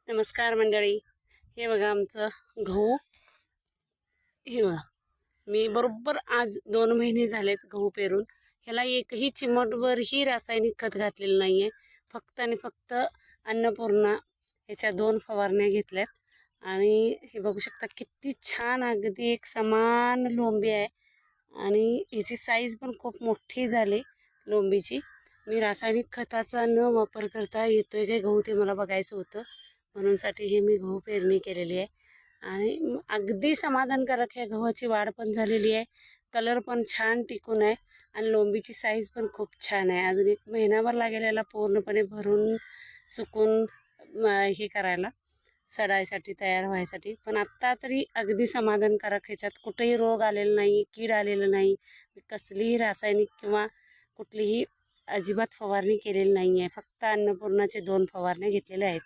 नमस्कार मंडळी. हे बघा आमचं गहू. हे बघा, मी बरोबर आज 2 महिने झालेत गहू पेरून. ह्याला एकही चिमटभरही रासायनिक खत घातलेलं नाही आहे. फक्त आणि फक्त अन्नपूर्णा ह्याच्या 2 फवारण्या घेतल्यात. आणि हे बघू शकता किती छान अगदी एक समान लोंबी आहे. आणि ह्याची साईज पण खूप मोठी झाली लोंबीची. मी रासायनिक खताचा न वापर करता येतोय काय गहू ते मला बघायचं होतं, म्हणूनसाठी हे मी गहू पेरणी केलेली आहे. आणि अगदी समाधानकारक आहे. गव्हाची वाढ पण झालेली आहे, कलर पण छान टिकून आहे आणि लोंबीची साईज पण खूप छान आहे. अजून 1 महिनाभर लागेल याला पूर्णपणे भरून सुकून हे करायला, सडायसाठी तयार व्हायसाठी. पण आत्ता तरी अगदी समाधानकारक. ह्याच्यात कुठेही रोग आलेला नाही, कीड आलेलं नाही, कसलीही रासायनिक किंवा कुठलीही अजिबात फवारणी केलेली नाही आहे. फक्त अन्नपूर्णाचे 2 फवारण्या घेतलेल्या आहेत.